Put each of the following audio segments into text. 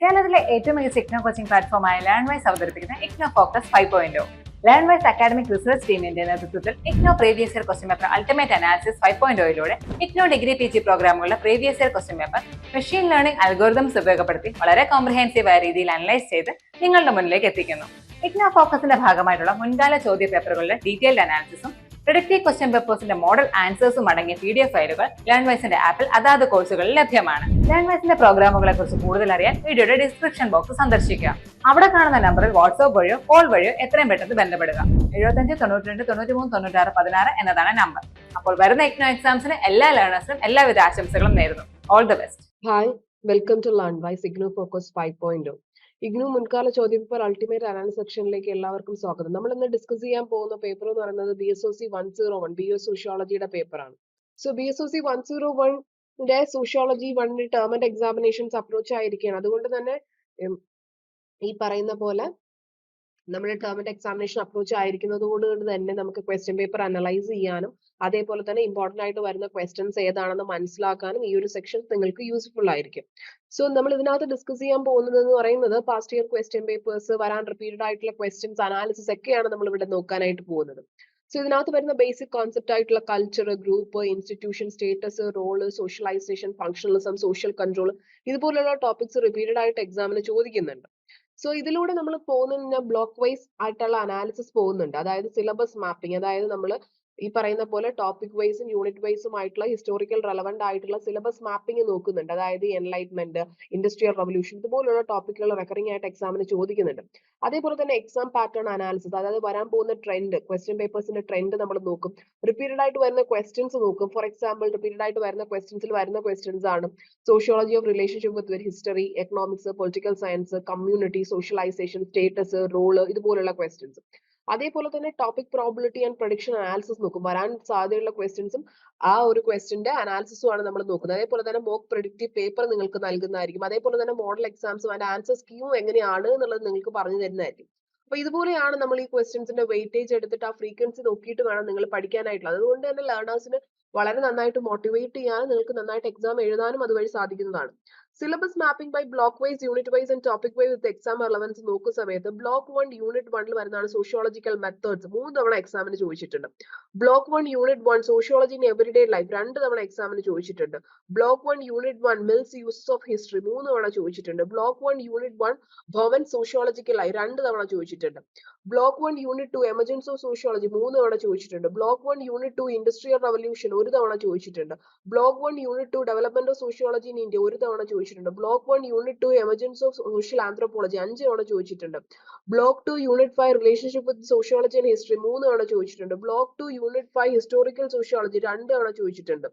കേരളത്തിലെ ഏറ്റവും മികച്ച ഇഗ്നോ കോച്ചിംഗ് പ്ലാറ്റ്ഫോമായ ലേൺവൈസ് അവതരിപ്പിക്കുന്ന IGNOU focus 5.0. Learnwise academic research ടീമിന്റെ നേതൃത്വത്തിൽ IGNOU previous year question paper ultimate analysis 5.0യിലൂടെ ഇഗ്നോ ഡിഗ്രി PG പ്രോഗ്രാമുകളുടെ previous year question paper machine learning algorithms ഉപയോഗപ്പെടുത്തി വളരെ കോംപ്രിഹെൻസീവായ രീതിയിൽ അനലൈസ് ചെയ്ത് നിങ്ങളുടെ മുന്നിലേക്ക് എത്തിക്കുന്നു. ഇഗ്നോ ഫോക്കസിന്റെ ഭാഗമായിട്ടുള്ള മുൻകാല ചോദ്യ പേപ്പറുകളുടെ ഡീറ്റെയിൽഡ് അനാലിസിസും പ്രിഡിക്റ്റീവ് ക്വസ്റ്റ്യൻ പേപ്പേഴ്സിന്റെ മോഡൽ ആൻസേഴ്സും അടങ്ങിയ PDF ഫയലുകൾ ലേൺവൈസിന്റെ ആപ്പിൽ അതാത് കോഴ്സുകളിൽ ലഭ്യമാണ്. ലേൺവൈസിന്റെ പ്രോഗ്രാമുകളെ കുറിച്ച് കൂടുതൽ അറിയാൻ വീഡിയോയുടെ ഡിസ്ക്രിപ്ഷൻ ബോക്സ് സന്ദർശിക്കുക. അവിടെ കാണുന്ന നമ്പറിൽ വാട്സ്ആപ്പ് വഴിയോ കോൾ വഴിയോ എത്രയും പെട്ടെന്ന് ബന്ധപ്പെടുക. 75 92 93 96 16 എന്നതാണ് നമ്പർ. അപ്പോൾ വരുന്ന ഇഗ്നോ എക്സാംസിന് എല്ലാ ലേണേഴ്സിനും എല്ലാവിധ ആശംസകളും നേരുന്നു. All the best. Hi, welcome to Learnwise IGNOU focus 5.0. IGNOU മുൻകാല ചോദ്യപേപ്പർ അൾട്ടിമേറ്റ് അനാലിസിസ് സെക്ഷനിലേക്ക് എല്ലാവർക്കും സ്വാഗതം. നമ്മൾ ഇന്ന് ഡിസ്കസ് ചെയ്യാൻ പോകുന്ന പേപ്പർ എന്ന് പറയുന്നത് BSOC 101 BS സോഷ്യോളജിയുടെ പേപ്പറാണ്. സോ BSOC 101ന്റെ sociology 1 term and examinations approach ആയിരിക്കുകയാണ്. അതുകൊണ്ട് തന്നെ ഈ പറയുന്ന പോലെ നമ്മുടെ ടേം ആൻഡ് എക്സാമിനേഷൻ അപ്രോച്ച് ആയിരിക്കുന്നത് കൊണ്ട് തന്നെ നമുക്ക് ക്വസ്റ്റ്യൻ പേപ്പർ അനലൈസ് ചെയ്യാനും അതേപോലെ തന്നെ ഇമ്പോർട്ടന്റ് ആയിട്ട് വരുന്ന ക്വസ്റ്റ്യൻസ് ഏതാണെന്ന് മനസ്സിലാക്കാനും ഈ ഒരു സെക്ഷൻ നിങ്ങൾക്ക് യൂസ്ഫുൾ ആയിരിക്കും. സോ നമ്മൾ ഇതിനകത്ത് ഡിസ്കസ് ചെയ്യാൻ പോകുന്നത് എന്ന് പറയുന്നത് പാസ്റ്റ് ഇയർ ക്വസ്റ്റ്യൻ പേപ്പേഴ്സ്, വരാൻ റിപ്പീറ്റഡ് ആയിട്ടുള്ള ക്വസ്റ്റ്യൻസ്, അനാലിസിസ് ഒക്കെയാണ് നമ്മൾ ഇവിടെ നോക്കാനായിട്ട് പോകുന്നത്. സോ ഇതിനകത്ത് വരുന്ന ബേസിക് കോൺസെപ്റ്റ് ആയിട്ടുള്ള culture, group, institution, status, role, socialization, functionalism, social control, ഇതുപോലുള്ള ടോപ്പിക്സ് റിപ്പീറ്റഡ് ആയിട്ട് എക്സാമിന് ചോദിക്കുന്നുണ്ട്. സോ ഇതിലൂടെ നമ്മൾ പോകുന്ന ബ്ലോക്ക് വൈസ് ആയിട്ടുള്ള അനാലിസിസ് പോകുന്നുണ്ട്. അതായത് സിലബസ് മാപ്പിംഗ്, അതായത് നമ്മൾ ഈ പറയുന്ന പോലെ ടോപ്പിക് വൈസും യൂണിറ്റ് വൈസും ആയിട്ടുള്ള ഹിസ്റ്റോറിക്കൽ റെലവന്റ് ആയിട്ടുള്ള സിലബസ് മാപ്പിംഗ് നോക്കുന്നുണ്ട്. അതായത് എൻലൈറ്റ്മെന്റ്, ഇൻഡസ്ട്രിയൽ റവല്യൂഷൻ, ഇതുപോലുള്ള ടോപ്പിക്കുകൾ റെക്കറിംഗ് ആയിട്ട് എക്സാമിന് ചോദിക്കുന്നുണ്ട്. അതേപോലെ തന്നെ എക്സാം പാറ്റേൺ അനാലിസിസ്, അതായത് വരാൻ പോകുന്ന ട്രെൻഡ്, ക്വസ്റ്റ്യൻ പേപ്പേഴ്സിന്റെ ട്രെൻഡ് നമ്മൾ നോക്കും. റിപ്പീറ്റഡ് ആയിട്ട് വരുന്ന ക്വസ്റ്റ്യൻസ് നോക്കും. ഫോർ എക്സാമ്പിൾ റിപ്പീറ്റഡ് ആയിട്ട് വരുന്ന ക്വസ്റ്റ്യൻസിൽ വരുന്ന ക്വസ്റ്റ്യൻസ് ആണ് sociology of relationship with history, economics, political science, community, socialization, status, role, ഇതുപോലുള്ള ക്വസ്റ്റ്യൻസ്. അതേപോലെ തന്നെ topic probability and prediction analysis നോക്കും. വരാൻ സാധ്യതയുള്ള ക്വസ്റ്റ്യൻസും ആ ഒരു ക്വസ്റ്റ്യന്റെ അനാലിസിസും ആണ് നമ്മൾ നോക്കുന്നത്. അതേപോലെ തന്നെ മോക്ക് പ്രെഡിക്റ്റീവ് പേപ്പർ നിങ്ങൾക്ക് നൽകുന്നതായിരിക്കും. അതേപോലെ തന്നെ മോഡൽ എക്സാംസും അതിന്റെ ആൻസർ സ്കീമും എങ്ങനെയാണ് എന്നുള്ളത് നിങ്ങൾക്ക് പറഞ്ഞു തരുന്നതായിരിക്കും. അപ്പൊ ഇതുപോലെയാണ് നമ്മൾ ഈ ക്വസ്റ്റ്യൻസിന്റെ വെയിറ്റേജ് എടുത്തിട്ട് ആ ഫ്രീക്വൻസി നോക്കിയിട്ട് വേണം നിങ്ങൾ പഠിക്കാനായിട്ടുള്ളത്. അതുകൊണ്ട് തന്നെ ലേണേഴ്സിന് വളരെ നന്നായിട്ട് മോട്ടിവേറ്റ് ചെയ്യാനും നിങ്ങൾക്ക് നന്നായിട്ട് എക്സാം എഴുതാനും അതുവഴി സാധിക്കുന്നതാണ്. Syllabus mapping by block wise, unit wise and topic wise with exam relevance നോക്കുന്ന സമയത്ത് ബ്ലോക്ക് 1 യൂണിറ്റ് 1ൽ വരുന്നതാണ് സോഷ്യോളജിക്കൽ മെത്തേഡ്സ്. 3 തവണ എക്സാമിന് ചോദിച്ചിട്ടുണ്ട്. Block 1 unit 1 sociology in everyday life 2 തവണ എക്സാമിന് ചോദിച്ചിട്ടുണ്ട്. Block 1 unit 1 Mills uses of history 3 തവണ ചോദിച്ചിട്ടുണ്ട്. ബ്ലോക്ക് 1 യൂണിറ്റ് 1 ഭവൻ സോഷ്യോളജിക്കൽ ആയി 2 തവണ ചോദിച്ചിട്ടുണ്ട്. Block 1 unit 2 emergency of sociology 3 തവണ ചോദിച്ചിട്ടുണ്ട്. ബ്ലോക്ക് 1 യൂണിറ്റ് 2 ഇൻഡസ്ട്രിയൽ റവല്യൂഷൻ 1 തവണ ചോദിച്ചിട്ടുണ്ട്. Block 1 unit 2 development of sociology in India 1 തവണ ചോദിച്ചിട്ടുണ്ട്. Block 1 unit 2 emergency of social anthropology 5 തവണ ചോദിച്ചിട്ടുണ്ട്. Block 2 unit 5 relationship with sociology and history 3 തവണ ചോദിച്ചിട്ടുണ്ട്. ബ്ലോക്ക് 2 യൂണിറ്റ് 5 ഹിസ്റ്റോറിക്കൽ സോഷ്യോളജി 2 തവണ ചോദിച്ചിട്ടുണ്ട്.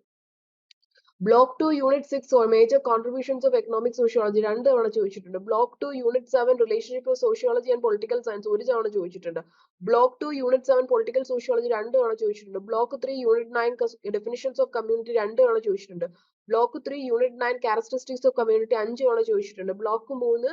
Block 2 unit 6 major contributions of economic sociology 2 തവണ ചോദിച്ചിട്ടുണ്ട്. Block 2 unit 7 relationship of sociology and political science 1 തവണ ചോദിച്ചിട്ടുണ്ട്. ബ്ലോക്ക് 2 യൂണിറ്റ് 7 പൊളിറ്റിക്കൽ സോഷ്യോളജി 2 തവണ ചോദിച്ചിട്ടുണ്ട്. Block 3 unit 9 definitions of community 2 തവണ ചോദിച്ചിട്ടുണ്ട്. Block 3 unit 9 characteristics of community 5 തവണ ചോദിച്ചിട്ടുണ്ട്. Block 3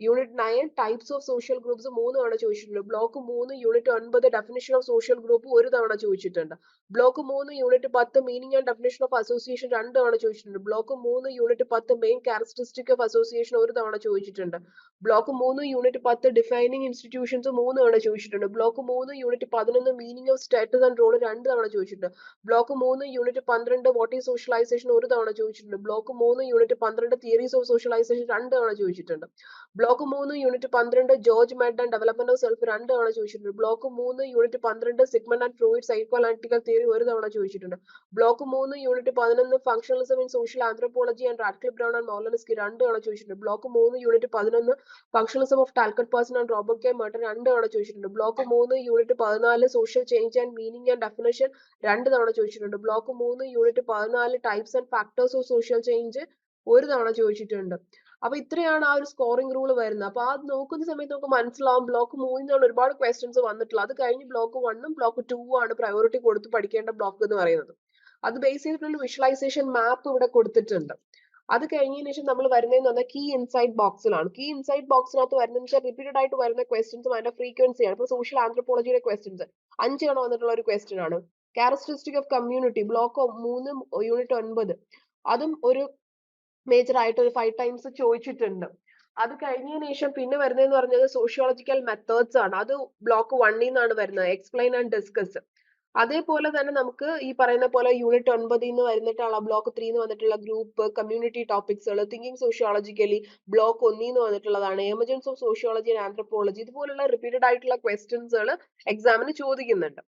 unit 9 types of social groups 3 തവണ ചോദിച്ചിട്ടുണ്ട്. Block 3 unit 9 definition of social group 1 തവണ ചോദിച്ചിട്ടുണ്ട്. Block 3 unit 10 meaning and definition of association 2 തവണ ചോദിച്ചിട്ടുണ്ട്. Block 3 unit 10 main characteristic of association 1 തവണ ചോദിച്ചിട്ടുണ്ട്. ബ്ലോക്ക് 3 യൂണിറ്റ് 10 ഡിഫൈനിങ് ഇൻസ്റ്റിറ്റ്യൂഷൻസ് 3 തവണ ചോദിച്ചിട്ടുണ്ട്. Block 3 unit 11 meaning of status and role 2 തവണ ചോദിച്ചിട്ടുണ്ട്. Block 3 unit 12 what is socialization 1 തവണ ചോദിച്ചിട്ടുണ്ട്. Block 3 unit 12 theories of socialization 2 തവണ ചോദിച്ചിട്ടുണ്ട്. Block 3 unit 12 George Mead and development of self 2 തവണ ചോദിച്ചിട്ടുണ്ട്. Block 3 unit 12 Sigmund and Freud psycho analytical theory 1 തവണ ചോദിച്ചിട്ടുണ്ട്. Block 3 unit 11 functionalism in social anthropology and Radcliffe Brown and Malinowski 2 തവണ ചോദിച്ചിട്ടുണ്ട്. Block 3 unit 11 functionalism of Talcott Parsons and Robert K Merton 2 തവണ ചോദിച്ചിട്ടുണ്ട്. Block 3 unit 14 social change and meaning and definition 2 തവണ ചോദിച്ചിട്ടുണ്ട്. Block 3 unit 14 types and factors of social change 1 തവണ ചോദിച്ചിട്ടുണ്ട്. അപ്പൊ ഇത്രയാണ് ആ ഒരു സ്കോറിംഗ് റൂൾ വരുന്നത്. അപ്പൊ അത് നോക്കുന്ന സമയത്ത് നമുക്ക് മനസ്സിലാവും ബ്ലോക്ക് 3 ഒരുപാട് ക്വസ്റ്റ്യൻസ് വന്നിട്ടുള്ളത്. അത് കഴിഞ്ഞ് ബ്ലോക്ക് 1ഉം ബ്ലോക്ക് 2ഉം ആണ് പ്രയോറിറ്റി കൊടുത്ത് പഠിക്കേണ്ട ബ്ലോക്ക് എന്ന് പറയുന്നത്. അത് ബേസ് ചെയ്തിട്ടുള്ള വിഷ്വലൈസേഷൻ മാപ്പ് ഇവിടെ കൊടുത്തിട്ടുണ്ട്. അത് കഴിഞ്ഞതിന് ശേഷം നമ്മൾ വരുന്നതെന്ന് പറഞ്ഞാൽ കീ ഇൻസൈറ്റ് ബോക്സിലാണ്. കീ ഇൻസൈറ്റ് ബോക്സിനകത്ത് വരുന്നതെന്ന് വെച്ചാൽ റിപ്പീറ്റഡ് ആയിട്ട് വരുന്ന ക്വസ്റ്റ്യൻസും അതിന്റെ ഫ്രീക്വൻസിയാണ്. ഇപ്പൊ സോഷ്യൽ ആന്ത്രോപോളജിയുടെ ക്വസ്റ്റ്യൻസ് 5 തവണ വന്നിട്ടുള്ള ഒരു ക്വസ്റ്റ്യൻ ആണ്. Characteristic of community block 3 unit 9 അതും ഒരു മേജർ ആയിട്ട് ഒരു 5 ടൈംസ് ചോദിച്ചിട്ടുണ്ട്. അത് കഴിഞ്ഞതിന് ശേഷം പിന്നെ വരുന്നതെന്ന് പറഞ്ഞത് സോഷ്യോളജിക്കൽ മെത്തേഡ്സ് ആണ്. അത് ബ്ലോക്ക് 1 നിന്നാണ് വരുന്നത്, എക്സ്പ്ലെയിൻ ആൻഡ് ഡിസ്കസ്. അതേപോലെ തന്നെ നമുക്ക് ഈ പറയുന്ന പോലെ യൂണിറ്റ് 9 വരുന്നിട്ടുള്ള ബ്ലോക്ക് 3 വന്നിട്ടുള്ള ഗ്രൂപ്പ് കമ്മ്യൂണിറ്റി ടോപ്പിക്സുകൾ, തിങ്കിങ് സോഷ്യോളജിക്കലി ബ്ലോക്ക് 1 വന്നിട്ടുള്ളതാണ്, emergence of sociology and anthropology. ഇതുപോലുള്ള റിപ്പീറ്റഡ് ആയിട്ടുള്ള ക്വസ്റ്റ്യൻസുകൾ എക്സാമിന് ചോദിക്കുന്നുണ്ട്.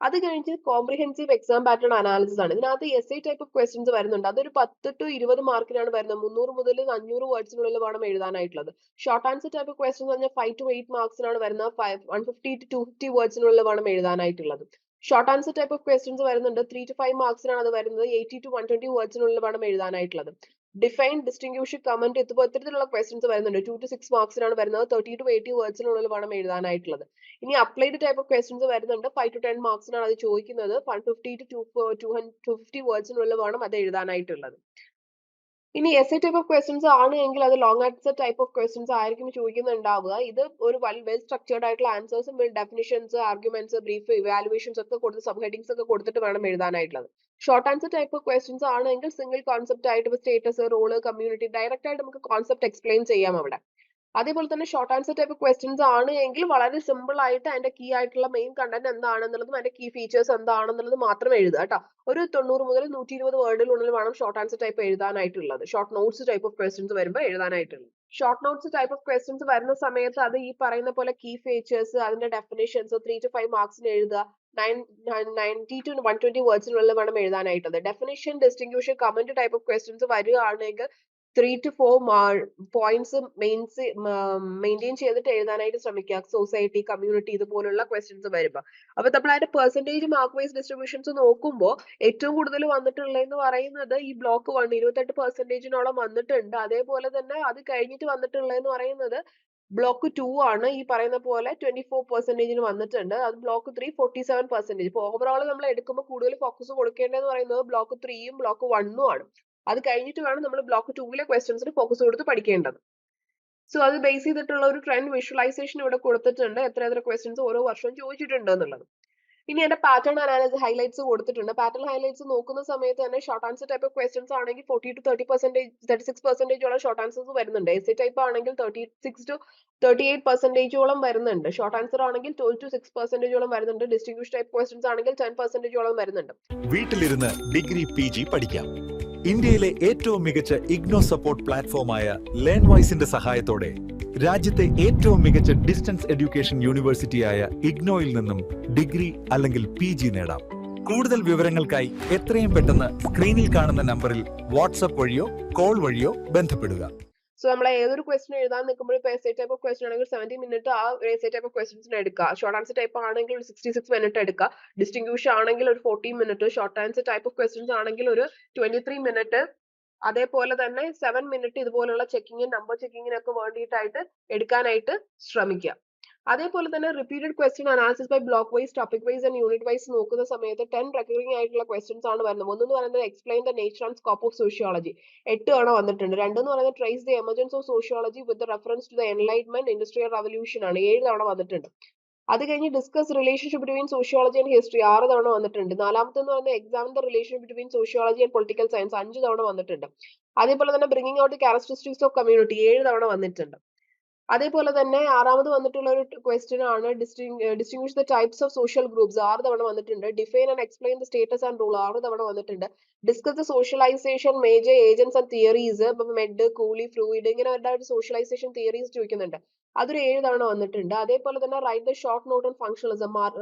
അത് കഴിഞ്ഞ് കോംപ്രിഹെൻസീവ് എക്സാം പാറ്റേൺ അനാലിസിസ് ആണ്. ഇതിനകത്ത് S I type of questions വരുന്നുണ്ട്. അതൊരു 10 to 20 മാർക്കിനാണ് വരുന്നത്. 300 മുതൽ 500 വേർഡ്സിനുള്ളിൽ വേണം എഴുതാനായിട്ടുള്ളത്. Short answer type of questions പറഞ്ഞാൽ 5 to 8 മാർക്സിനാണ് വരുന്നത്. 150 to 250 വേർഡ്സിനുള്ളിൽ വേണം എഴുതാനായിട്ടുള്ളത്. Short answer type of questions വരുന്നുണ്ട്. 3 to 5 മാർക്സിനാണ് അത് വരുന്നത്. 80 to 120 വേർഡ്സിനുള്ളിൽ വേണം എഴുതാനായിട്ടുള്ളത്. ഡിഫൈൻ, ഡിസ്റ്റിങ്വിഷ്, കമന്റ് ഇത്തരത്തിലുള്ള ക്വസ്റ്റ്യൻസ് വരുന്നുണ്ട്. 2 to 6 മാർക്സിനാണ് വരുന്നത്. 30 to 80 വേർഡ്സിനുള്ളിൽ വേണം എഴുതാനായിട്ടുള്ളത്. ഇനി അപ്ലൈഡ് ടൈപ്പ് ഓഫ് ക്വസ്റ്റ്യൻസ് വരുന്നുണ്ട്. 5 to 10 മാർക്സിനാണ് അത് ചോദിക്കുന്നത്. 150 to 250 വേർഡ്സിനുള്ളിൽ വേണം അത് എഴുതാനായിട്ടുള്ളത്. ഇനി essay type of questions ആണ് എങ്കിൽ അത് long answer type of questions ആയിരിക്കും ചോദിക്കുന്നുണ്ടാവുക. ഇത് ഒരു വെൽ സ്ട്രക്ചേർഡ് ആയിട്ടുള്ള ആൻസേഴ്സും ഡെഫിനിഷൻസ്, ആർഗ്യുമെന്റ്സ്, ബ്രീഫ്, ഇവാലുവേഷൻസ് ഒക്കെ കൊടുത്ത് സബ് ഹെഡിങ്സ് ഒക്കെ കൊടുത്തിട്ട് വേണം എഴുതാനായിട്ടുള്ളത്. Short answer type of questions ആണെങ്കിൽ സിംഗിൾ കോൺസെപ്റ്റ് ആയിട്ട് സ്റ്റേറ്റസ്, റോള്, കമ്മ്യൂണിറ്റി ഡയറക്റ്റ് ആയിട്ട് നമുക്ക് കോൺസെപ്റ്റ് എക്സ്പ്ലെയിൻ ചെയ്യാം അവിടെ. അതേപോലെ തന്നെ ഷോർട്ട് ആൻസർ ടൈപ്പ് ക്വസ്റ്റ്യൻസ് ആണ് എങ്കിൽ വളരെ സിമ്പിൾ ആയിട്ട് അതിന്റെ കീ ആയിട്ടുള്ള മെയിൻ കണ്ടന്റ് എന്താണെന്നുള്ളതും അതിന്റെ കീ ഫീച്ചേഴ്സ് എന്താണെന്നുള്ളത് മാത്രം എഴുതുക കേട്ടോ. ഒരു 90 മുതൽ 120 വേർഡിനുള്ളിൽ വേണം ഷോർട്ട് ആൻസർ ടൈപ്പ് എഴുതാനായിട്ടുള്ളത്. Short notes type of questions വരുമ്പോൾ എഴുതാനായിട്ടുള്ളത്. Short notes type of questions വരുന്ന സമയത്ത് അത് ഈ പറയുന്ന പോലെ കീ ഫീച്ചേഴ്സ്, അതിന്റെ ഡെഫിനിഷൻസ് 3 to 5 മാർക്സിന് എഴുതുക. 90 to 120 വേർഡ്സിനുള്ളിൽ വേണം എഴുതാനായിട്ടുള്ളത്. Definition, distinguish, comment type of questions വരികയാണെങ്കിൽ 3 to 4 പോയിന്റ്സ് മെയിൻറ്റെയിൻ ചെയ്തിട്ട് എഴുതാനായിട്ട് ശ്രമിക്കുക. സൊസൈറ്റി, കമ്മ്യൂണിറ്റി ഇതുപോലുള്ള ക്വസ്റ്റ്യൻസ് വരുമ്പോൾ. അപ്പൊ നമ്മൾ അതിന്റെ പെർസെന്റേജ് മാർക്ക് വൈസ് ഡിസ്ട്രിബ്യൂഷൻസ് നോക്കുമ്പോൾ ഏറ്റവും കൂടുതൽ വന്നിട്ടുള്ളതെന്ന് പറയുന്നത് ഈ ബ്ലോക്ക് 1 28% വന്നിട്ടുണ്ട്. അതേപോലെ തന്നെ അത് കഴിഞ്ഞിട്ട് വന്നിട്ടുള്ളതെന്ന് പറയുന്നത് ബ്ലോക്ക് 2 ആണ്. ഈ പറയുന്ന പോലെ 24% വന്നിട്ടുണ്ട്. അത് ബ്ലോക്ക് 3 47%. ഇപ്പൊ ഓവറോൾ നമ്മൾ എടുക്കുമ്പോൾ കൂടുതൽ ഫോക്കസ് കൊടുക്കേണ്ടതെന്ന് പറയുന്നത് ബ്ലോക്ക് 3യും ബ്ലോക്ക് 1ഉം ആണ്. അത് കഴിഞ്ഞിട്ട് വേണം നമ്മൾ ബ്ലോക്ക് 2ലെ ക്വസ്റ്റ്യൻസിന് ഫോക്കസ് കൊടുത്ത് പഠിക്കേണ്ടത്. സോ അത് ബേസ് ചെയ്തിട്ടുള്ള ഒരു ട്രെൻഡ് വിഷ്വലൈസേഷൻ ഇവിടെ കൊടുത്തിട്ടുണ്ട്. എത്ര ക്വസ്റ്റ്യൻസ് ഓരോ വർഷവും ചോദിച്ചിട്ടുണ്ട് എന്നുള്ളത്. ഇനി എന്റെ പാറ്റേൺ അനാലിസിസ് ഹൈലൈറ്റ്സ് കൊടുത്തിട്ടുണ്ട്. പാറ്റേൺ ഹൈലൈറ്റ്സ് നോക്കുന്ന സമയത്ത് തന്നെ short answer type of questions ആണെങ്കിൽ 40 to 30%, 36% ഷോർട്ട് ആൻസേഴ്സ് വരുന്നുണ്ട്. എസ് എ ടൈപ്പ് ആണെങ്കിൽ 36 to 38% വരുന്നുണ്ട്. ഷോർട്ട് ആൻസർ ആണെങ്കിൽ 12 to 6% വരുന്നുണ്ട്. ഡിസ്റ്റിങ്വിഷ് ടൈപ്പ് ക്വസ്റ്റ്യൻസ് ആണെങ്കിൽ 10% വരുന്നുണ്ട്. വീട്ടിലിരുന്ന് ഡിഗ്രി PG പഠിക്കാം. ഇന്ത്യയിലെ ഏറ്റവും മികച്ച ഇഗ്നോ സപ്പോർട്ട് പ്ലാറ്റ്ഫോമായ ലേൺവൈസിന്റെ സഹായത്തോടെ രാജ്യത്തെ ഏറ്റവും മികച്ച ഡിസ്റ്റൻസ് എഡ്യൂക്കേഷൻ യൂണിവേഴ്സിറ്റിയായ ഇഗ്നോയിൽ നിന്നും ഡിഗ്രി അല്ലെങ്കിൽ PG നേടാം. കൂടുതൽ വിവരങ്ങൾക്കായി എത്രയും പെട്ടെന്ന് സ്ക്രീനിൽ കാണുന്ന നമ്പറിൽ വാട്സ്ആപ്പ് വഴിയോ കോൾ വഴിയോ ബന്ധപ്പെടുക. സോ നമ്മൾ ഏതൊരു ക്വസ്റ്റ്യൻ എഴുതാൻ നിൽക്കുമ്പോൾ ഇപ്പോൾ S A type of question ആണെങ്കിൽ 70 മിനിറ്റ് ആ എസ് എ ടൈപ്പ് ഓഫ് ക്വസ്റ്റ്യൻസിന് എടുക്കുക. ഷോർട്ട് ആൻസർ ടൈപ്പ് ആണെങ്കിൽ ഒരു 66 മിനിറ്റ് എടുക്കുക. ഡിസ്റ്റിങ്വിഷ് ആണെങ്കിൽ ഒരു 40 minute. Short answer type of questions ആണെങ്കിൽ ഒരു 23 മിനിറ്റ്. അതേപോലെ തന്നെ 7 മിനിറ്റ് ഇതുപോലുള്ള ചെക്കിങ്ങും നമ്പർ ചെക്കിങ്ങിനൊക്കെ വേണ്ടിയിട്ടായിട്ട് എടുക്കാനായിട്ട് ശ്രമിക്കുക. അതേപോലെ തന്നെ repeated question analysis by block wise, topic wise and unit wise നോക്കുന്ന സമയത്ത് 10 റെക്കറിംഗ് ആയിട്ടുള്ള ക്വസ്റ്റ്യൻസ് ആണ് വരുന്നത്. ഒന്നെന്ന് പറയുന്നത് explain the nature and scope of sociology 8 തവണ വന്നിട്ടുണ്ട്. രണ്ടെന്ന് പറയുന്നത് trace the emergence of sociology with reference to the enlightenment industrial revolution ആണ് 7 തവണ വന്നിട്ടുണ്ട്. അത് കഴിഞ്ഞ് discuss relationship between sociology and history 6 തവണ വന്നിട്ടുണ്ട്. നാലാമത്തെന്ന് പറയുന്നത് examine the relation between sociology and political science 5 തവണ വന്നിട്ടുണ്ട്. അതേപോലെ തന്നെ bringing out the characteristics of community 7 തവണ വന്നിട്ടുണ്ട്. അതേപോലെ തന്നെ ആറാമത് വന്നിട്ടുള്ള ഒരു ക്വസ്റ്റ്യൻ ആണ് distinguish the types of social groups 6 തവണ വന്നിട്ടുണ്ട്. Define and explain the status and role 6 തവണ വന്നിട്ടുണ്ട്. Discuss the socialisation major agents and theories, Mead, Cooley, Freud ഇങ്ങനെ ഒരു സോഷ്യലൈസേഷൻ തിയറീസ് ചോദിക്കുന്നുണ്ട്. അതൊരു 7 തവണ വന്നിട്ടുണ്ട്. അതേപോലെ തന്നെ write the short note on functionalism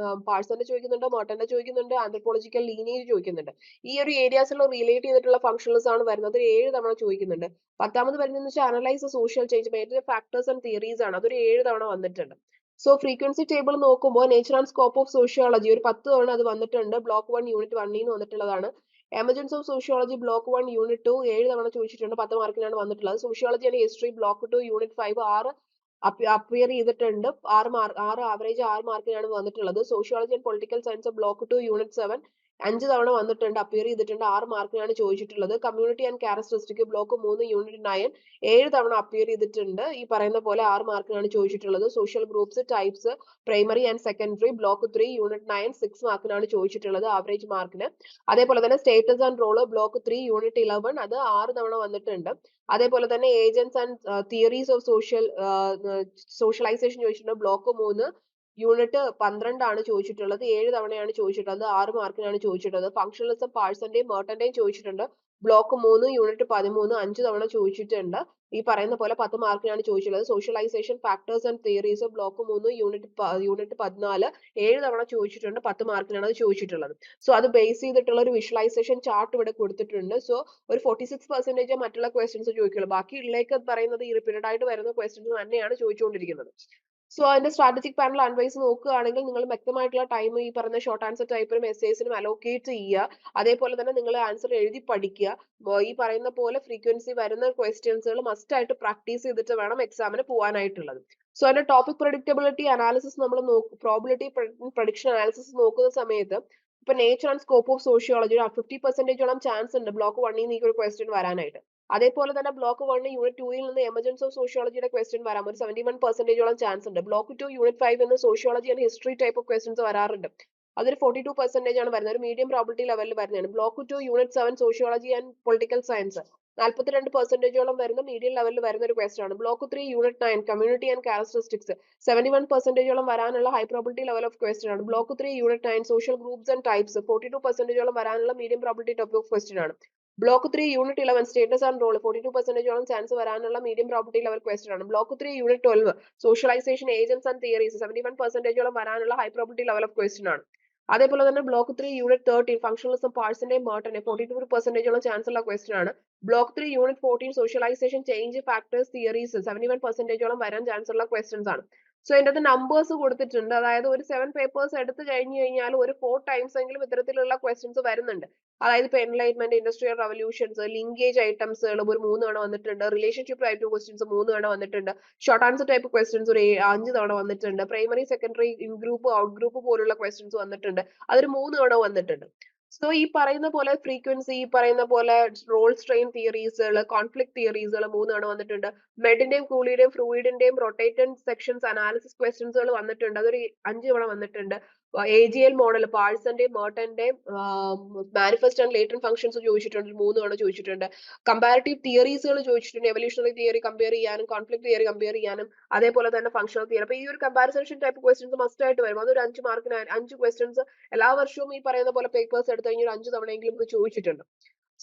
പാഴ്സന്റെ ചോദിക്കുന്നുണ്ട്, മോട്ടന്റെ ചോദിക്കുന്നുണ്ട്, ആന്ത്രപ്പോളജിക്കൽ ലീനിയേജ് ചോദിക്കുന്നുണ്ട്. ഈ ഒരു ഏരിയാസിൽ റിലേറ്റ് ചെയ്തിട്ടുള്ള ഫംഗ്ഷണലിസം ആണ് വരുന്നത്. 7 തവണ ചോദിക്കുന്നുണ്ട്. 10ാമത് വരുന്നതെന്ന് വെച്ചാൽ analyse social change major factors and theories ആണ്. അതൊരു 7 തവണ വന്നിട്ടുണ്ട്. സോ ഫ്രീക്വൻസി ടേബിൾ നോക്കുമ്പോൾ nature and scope of sociology ഒരു 10 തവണ അത് വന്നിട്ടുണ്ട്. ബ്ലോക്ക് 1 യൂണിറ്റ് 1 വന്നിട്ടുള്ളതാണ്. Emergence of sociology block 1 unit 2 7 തവണ ചോദിച്ചിട്ടുണ്ട്. 10 മാർക്കിനാണ് വന്നിട്ടുള്ളത്. Sociology and history block 2 unit 5 6 appear ചെയ്തിട്ടുണ്ട്. 6 ആവറേജ് 6 മാർക്കിനാണ് വന്നിട്ടുള്ളത്. Sociology and political science block 2 unit 7 5 തവണ വന്നിട്ടുണ്ട്, അപ്പിയർ ചെയ്തിട്ടുണ്ട്, 6 മാർക്കിനാണ് ചോദിച്ചിട്ടുള്ളത്. Community and characteristic block 3 unit 9 7 തവണ അപ്പിയർ ചെയ്തിട്ടുണ്ട്, ഈ പറയുന്ന പോലെ 6 മാർക്കിനാണ് ചോദിച്ചിട്ടുള്ളത്. Social groups types primary and secondary block 3 unit 9 6 മാർക്കിനാണ് ചോദിച്ചിട്ടുള്ളത് ആവറേജ് മാർക്കിന്. അതേപോലെ തന്നെ status and role block 3 unit 11 അത് 6 തവണ വന്നിട്ടുണ്ട്. അതേപോലെ തന്നെ agents and theories of socialization ചോദിച്ചിട്ടുണ്ട്, ബ്ലോക്ക് 3 യൂണിറ്റ് 12 ആണ് ചോദിച്ചിട്ടുള്ളത്, 7 തവണയാണ് ചോദിച്ചിട്ടുള്ളത്, 6 മാർക്കിനാണ് ചോദിച്ചിട്ടുള്ളത്. ഫംഗ്ഷണലിസം പാഴ്സന്റെയും മേർട്ടന്റെയും ചോദിച്ചിട്ടുണ്ട്, ബ്ലോക്ക് 3 യൂണിറ്റ് 13 5 തവണ ചോദിച്ചിട്ടുണ്ട്, ഈ പറയുന്ന പോലെ 10 മാർക്കിനാണ് ചോദിച്ചിട്ടുള്ളത്. Socialization factors and theories block 3 unit 14 7 തവണ ചോദിച്ചിട്ടുണ്ട്, 10 മാർക്കിനാണ് അത് ചോദിച്ചിട്ടുള്ളത്. സോ അത് ബേസ് ചെയ്തിട്ടുള്ള ഒരു വിഷ്വലൈസേഷൻ ചാർട്ട് ഇവിടെ കൊടുത്തിട്ടുണ്ട്. സോ ഒരു 46% മറ്റുള്ള ക്വസ്റ്റ്യൻസ് ചോദിക്കുള്ളൂ, ബാക്കിയുള്ളേക്ക് പറയുന്നത് ഈ റിപ്പീറ്റഡ് ആയിട്ട് വരുന്ന ക്വസ്റ്റ്യൻസ് തന്നെയാണ് ചോദിച്ചുകൊണ്ടിരിക്കുന്നത്. സോ അതിന്റെ സ്ട്രാറ്റജിക് പാനൽ അഡ്വൈസ് നോക്കുകയാണെങ്കിൽ നിങ്ങൾ വ്യക്തമായിട്ടുള്ള ടൈം ഈ പറഞ്ഞ ഷോർട്ട് ആൻസർ ടൈപ്പിനും എസ്സേസിനും അലോക്കേറ്റ് ചെയ്യുക. അതേപോലെ തന്നെ നിങ്ങൾ ആൻസർ എഴുതി പഠിക്കുക. ഈ പറയുന്ന പോലെ ഫ്രീക്വൻസി വരുന്ന ക്വസ്റ്റ്യൻസുകൾ മസ്റ്റ് ആയിട്ട് പ്രാക്ടീസ് ചെയ്തിട്ട് വേണം എക്സാമിന് പോകാനായിട്ടുള്ളത്. സോ അതിന്റെ ടോപ്പിക് പ്രഡിക്റ്റബിലിറ്റി അനാലിസിസ് നമ്മൾ പ്രോബിലിറ്റി പ്രഡിക്ഷൻ അനാലിസിസ് നോക്കുന്ന സമയത്ത് ഇപ്പൊ nature and scope of sociology 50% chance ഉണ്ട് ബ്ലോക്ക് 1 ഈ ഒരു ക്വസ്റ്റ്യൻ വരാനായിട്ട്. അതേപോലെ തന്നെ ബ്ലോക്ക് 1 യൂണിറ്റ് 2 നിന്ന് എമർജൻസ് ഓഫ് സോഷ്യോളജിയുടെ ക്വസ്റ്റ്യൻ വരാം, ഒരു 71% ചാൻസ് ഉണ്ട്. ബ്ലോക്ക് 2 യൂണിറ്റ് 5 എന്ന് sociology and history type of questions വരാറുണ്ട്, അതൊരു 42% ആണ് വരുന്നത്, ഒരു മീഡിയം പ്രോബിലിറ്റി ലെവലിൽ വരുന്നതാണ്. Block 2 unit 7 sociology and political science 42% വരുന്ന മീഡിയം ലെവലിൽ വരുന്ന ഒരു ക്വസ്റ്റ്യൻ ആണ്. Block 3 unit 9 community and characteristics 71% വരാനുള്ള high probability level of question ആണ്. Block 3 unit 9 social groups and types 42% വരാനുള്ള medium probability topic of question ആണ്. Block 3 unit 11 status and role 42% chance വരാനുള്ള മീഡിയം പ്രോബിലിറ്റി ലെവൽ ക്വസ്റ്റ്യൻ ആണ്. Block 3 unit 12 socialisation agents and theories 71% വരാനുള്ള high probability level of question ആണ്. അതേപോലെ തന്നെ block 3 unit 13 functionalism പാഴ്സന്റെയും മേർട്ടന്റെ 42% ചാൻസ് ഉള്ള ക്വസ്റ്റ്യൻ ആണ്. Block 3 unit 14 socialization change factors theories 71% വരാൻ ചാൻസ് ഉള്ള ക്വസ്റ്റ്യൻസ് ആണ്. സോ ഇതിന്റെ അകത്ത് നമ്പേഴ്സ് കൊടുത്തിട്ടുണ്ട്, അതായത് ഒരു 7 പേപ്പേഴ്സ് എടുത്തു കഴിഞ്ഞു കഴിഞ്ഞാൽ ഒരു 4 ടൈംസ് എങ്കിലും ഇത്തരത്തിലുള്ള ക്വസ്റ്റ്യൻസ് വരുന്നുണ്ട്. അതായത് ഇപ്പൊ എൻലൈറ്റ്മെന്റ്, ഇൻഡസ്ട്രിയൽ റവല്യൂഷൻസ്, ലിങ്കേജ് ഐറ്റംസുകൾ ഒരു 3 തവണ വന്നിട്ടുണ്ട്, റിലേഷൻഷിപ്പ് ടൈപ്പ് ക്വസ്റ്റ്യൻസ് 3 തവണ വന്നിട്ടുണ്ട്, ഷോർട്ട് ആൻസർ ടൈപ്പ് ക്വസ്റ്റ്യൻസ് ഒരു 5 തവണ വന്നിട്ടുണ്ട്, primary secondary in group out group പോലുള്ള ക്വസ്റ്റ്യൻസ് വന്നിട്ടുണ്ട്, അതൊരു 3 തവണ വന്നിട്ടുണ്ട്. സോ ഈ പറയുന്ന പോലെ ഫ്രീക്വൻസി, ഈ പറയുന്ന പോലെ റോൾ സ്ട്രെയിൻ തിയറീസുകൾ, കോൺഫ്ലിക്ട് തിയറീസുകൾ 3 തവണ വന്നിട്ടുണ്ട്, മെഡിന്റെയും കൂളിയുടെയും ഫ്ലൂയിഡിന്റെയും റൊട്ടേറ്റന്റ് സെക്ഷൻസ് അനാലിസിസ് ക്വസ്റ്റ്യൻസുകൾ വന്നിട്ടുണ്ട്, അതൊരു 5 തവണ വന്നിട്ടുണ്ട്. AGL മോഡൽ പാഴ്സന്റെയും മേർട്ടന്റെയും മാനിഫെസ്റ്റ് ആൻഡ് ലേറ്റന്റ് ഫംഗ്ഷൻസ് ചോദിച്ചിട്ടുണ്ട്, 3 തവണ ചോദിച്ചിട്ടുണ്ട്. കമ്പാരിറ്റീവ് തിയറീസുകൾ ചോദിച്ചിട്ടുണ്ട്, എവല്യൂഷണറി തിയറി കമ്പയർ ചെയ്യാനും കോൺഫ്ലിക്ട് തിയറി കമ്പയർ ചെയ്യാനും, അതേപോലെ തന്നെ ഫംഗ്ഷണൽ തിയറി. അപ്പൊ ഈ ഒരു കമ്പാരിസൺ ടൈപ്പ് ക്വസ്റ്റ്യൻസ് മസ്റ്റ് ആയിട്ട് വരും, അതൊരു 5 മാർക്കിന് 5 ക്വസ്റ്റ്യൻസ് എല്ലാ വർഷവും ഈ പറയുന്ന പോലെ പേപ്പേഴ്സ് എടുത്തു കഴിഞ്ഞാൽ 5 തവണയെങ്കിലും ഇത് ചോദിച്ചിട്ടുണ്ട്.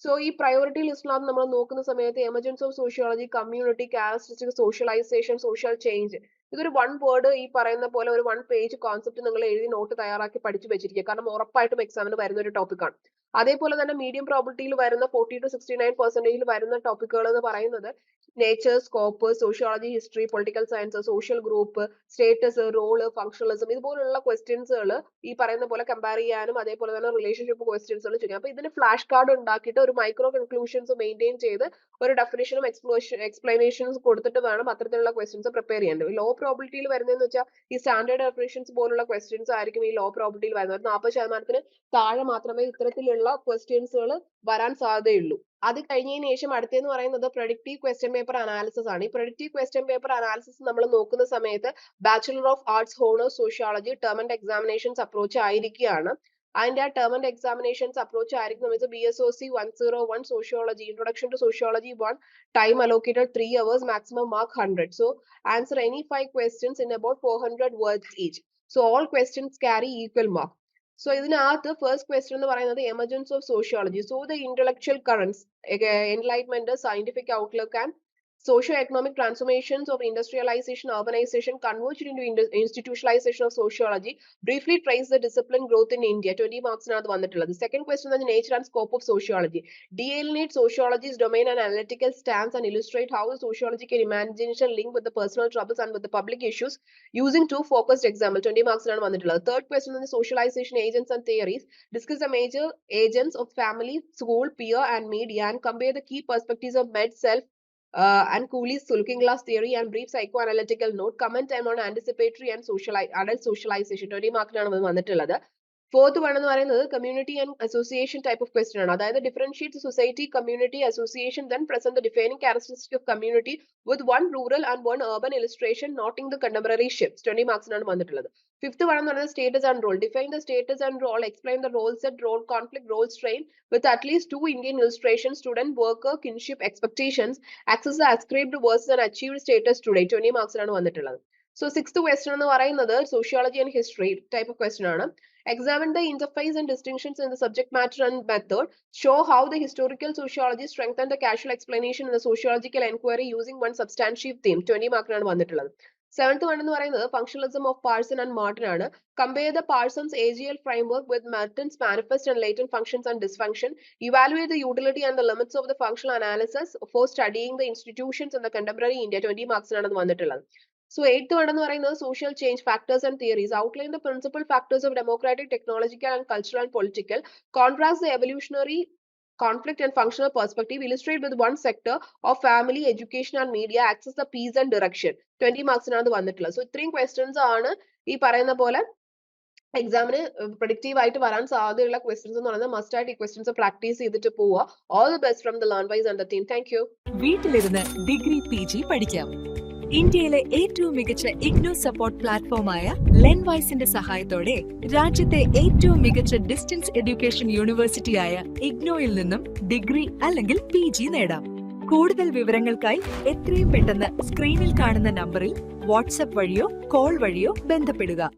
സോ ഈ പ്രയോറിറ്റി ലിസ്റ്റിനകത്ത് നമ്മൾ നോക്കുന്ന സമയത്ത് emergence of sociology, community, characteristic, socialization, social change, ഇതൊരു 1 വേർഡ് ഈ പറയുന്ന പോലെ ഒരു 1 പേജ് കോൺസെപ്റ്റ് നിങ്ങൾ എഴുതി നോട്ട് തയ്യാറാക്കി പഠിച്ചു വെച്ചിരിക്കുക, കാരണം ഉറപ്പായിട്ടും എക്സാമിന് വരുന്ന ഒരു ടോപ്പിക്കാണ്. അതേപോലെ തന്നെ മീഡിയം പ്രോബിലിറ്റിയിൽ വരുന്ന 40 to 69% വരുന്ന ടോപ്പിക്കുകൾ എന്ന് പറയുന്നത് nature, scope, sociology, history, political science, social group, status, role, functionalism, ഇതുപോലുള്ള ക്വസ്റ്റ്യൻസുകൾ ഈ പറയുന്ന പോലെ കമ്പയർ ചെയ്യാനും അതേപോലെ തന്നെ റിലേഷൻഷിപ്പ് ക്വസ്റ്റ്യൻസുകൾ ചെയ്യാം. അപ്പൊ ഇതിന് ഫ്ലാഷ് കാർഡ് ഉണ്ടാക്കിയിട്ട് ഒരു മൈക്രോ കൺക്ലൂഷൻസ് മെയിൻറ്റെയിൻ ചെയ്ത് ഒരു ഡെഫിനേഷനും എക്സ്പ്ലനേഷൻസ് കൊടുത്തിട്ട് വേണം അത്തരത്തിലുള്ള ക്വസ്റ്റ്യൻസ് പ്രിപ്പയർ ചെയ്യേണ്ടത്. ലോ പ്രോബിലിറ്റിയിൽ വരുന്നതെന്ന് വെച്ചാൽ ഈ സ്റ്റാൻഡേർഡ് ഡെഫിനേഷൻസ് പോലുള്ള ക്വസ്റ്റ്യൻസ് ആയിരിക്കും ഈ ലോ പ്രോബിലിറ്റിയിൽ വരുന്നത്. 40% താഴെ മാത്രമേ ഇത്തരത്തിലുള്ള ക്വസ്റ്റ്യൻസുകൾ വരാൻ സാധ്യതയുള്ളൂ. അത് കഴിഞ്ഞതിന് ശേഷം അടുത്തെന്ന് പറയുന്നത് പ്രൊഡിക്റ്റീവ് ക്വസ്റ്റ്യൻ പേപ്പർ അനാലിസിസ് ആണ്. ഈ പ്രൊഡിക്റ്റീവ് ക്വസ്റ്റ്യൻ പേപ്പർ അനാലിസിസ് നമ്മൾ നോക്കുന്ന സമയത്ത് bachelor of arts honours sociology term and examinations approach ആയിരിക്കുകയാണ്. അതിന്റെ ആ ടേം ആൻഡ് എക്സാമിനേഷൻസ് അപ്രോച്ച് ആയിരിക്കും സമയത്ത് BSOC 101 sociology, introduction to sociology 1, time allocated 3 hours, maximum mark 100. So answer any 5 questions in about 400 words each. So all questions carry equal mark. So ഇതിനകത്ത് first question എന്ന് പറയുന്നത് emergence of sociology. So the intellectual currents, enlightenment, scientific outlook and socio-economic transformations of industrialization, urbanization converged into institutionalization of sociology. Briefly trace the discipline growth in India. 20 marks നാണ് വന്നിട്ടുള്ളത്. Second question is nature and scope of sociology. Delineate sociology's domain and analytical stance and illustrate how the sociology can imagination link with the personal troubles and with the public issues using 2 focused examples. 20 marks നാണ് വന്നിട്ടുള്ളത്. Third question is socialization agents and theories. Discuss the major agents of family, school, peer and media and compare the key perspectives of med, self, and Cooley's looking glass theory and brief psychoanalytical note. Comment on anticipatory and adult socialization. 20 മാർക്കിനാണ് വന്നിട്ടുള്ളത്. Fourth one എന്ന് പറയുന്നത് community and association type of question ആണ്. അതായത് differentiate society, community, association, then present the defining characteristic of community with one rural and one urban illustration noting the contemporary shifts. 20 മാർക്സിനാണ് വന്നിട്ടുള്ളത്. Fifth one എന്ന് പറയുന്നത് status and role. Define the status and role, explain the role set, role conflict, role strain with at least 2 Indian illustrations, student, worker, kinship, expectations, access the ascribed versus an achieved status today. 20 മാർക്സിനാണ് വന്നിട്ടുള്ളത്. So sixth question എന്ന് പറയുന്നത് sociology and history type of question ആണ്. Examine the interface and distinctions in the subject matter and method. Show how the historical sociology strengthened the casual explanation in the sociological enquiry using one substantive theme. 20 മാർക്കിനാണ് വന്നിട്ടുള്ളത്. Seventh one എന്ന് പറയുന്നത് functionalism of Parson and Martin ആണ്. Compare the Parsons AGL framework with Merton's manifest and latent functions and dysfunction. Evaluate the utility and the limits of the functional analysis for studying the institutions in the contemporary India. 20 മാർക്സിനാണ് വന്നിട്ടുള്ളത്. So eighth one എന്ന് പറയുന്നത് social change factors and theories. Outline the principal factors of democratic, technological and cultural and political. Contrast the evolutionary, conflict and functional perspective. Illustrate with one sector of family, education and media. Access the peace and direction. 20 മാർക്സിനാണ് വന്നിട്ടുള്ളത്. So ഇത്രയും questions ആണ് ഈ പറയുന്ന പോലെ എക്സാമിന് predictive ആയിട്ട് വരാൻ സാധ്യതയുള്ള ക്വസ്റ്റ്യൻസ് എന്ന് പറയുന്നത്. മസ്റ്റ് ആയിട്ട് ഈ ക്വസ്റ്റ്യൻസ് പ്രാക്ടീസ് ചെയ്തിട്ട് പോവുക. All the best from the Learnwise and the team. Thank you. വീട്ടിലിരുന്ന് ഡിഗ്രി PG പഠിക്കാം. ഇന്ത്യയിലെ ഏറ്റവും മികച്ച ഇഗ്നോ സപ്പോർട്ട് പ്ലാറ്റ്ഫോമായ ലെൻവൈസിന്റെ സഹായത്തോടെ രാജ്യത്തെ ഏറ്റവും മികച്ച ഡിസ്റ്റൻസ് എഡ്യൂക്കേഷൻ യൂണിവേഴ്സിറ്റിയായ ഇഗ്നോയിൽ നിന്നും ഡിഗ്രി അല്ലെങ്കിൽ PG നേടാം. കൂടുതൽ വിവരങ്ങൾക്കായി എത്രയും പെട്ടെന്ന് സ്ക്രീനിൽ കാണുന്ന നമ്പറിൽ വാട്സ്ആപ്പ് വഴിയോ കോൾ വഴിയോ ബന്ധപ്പെടുക.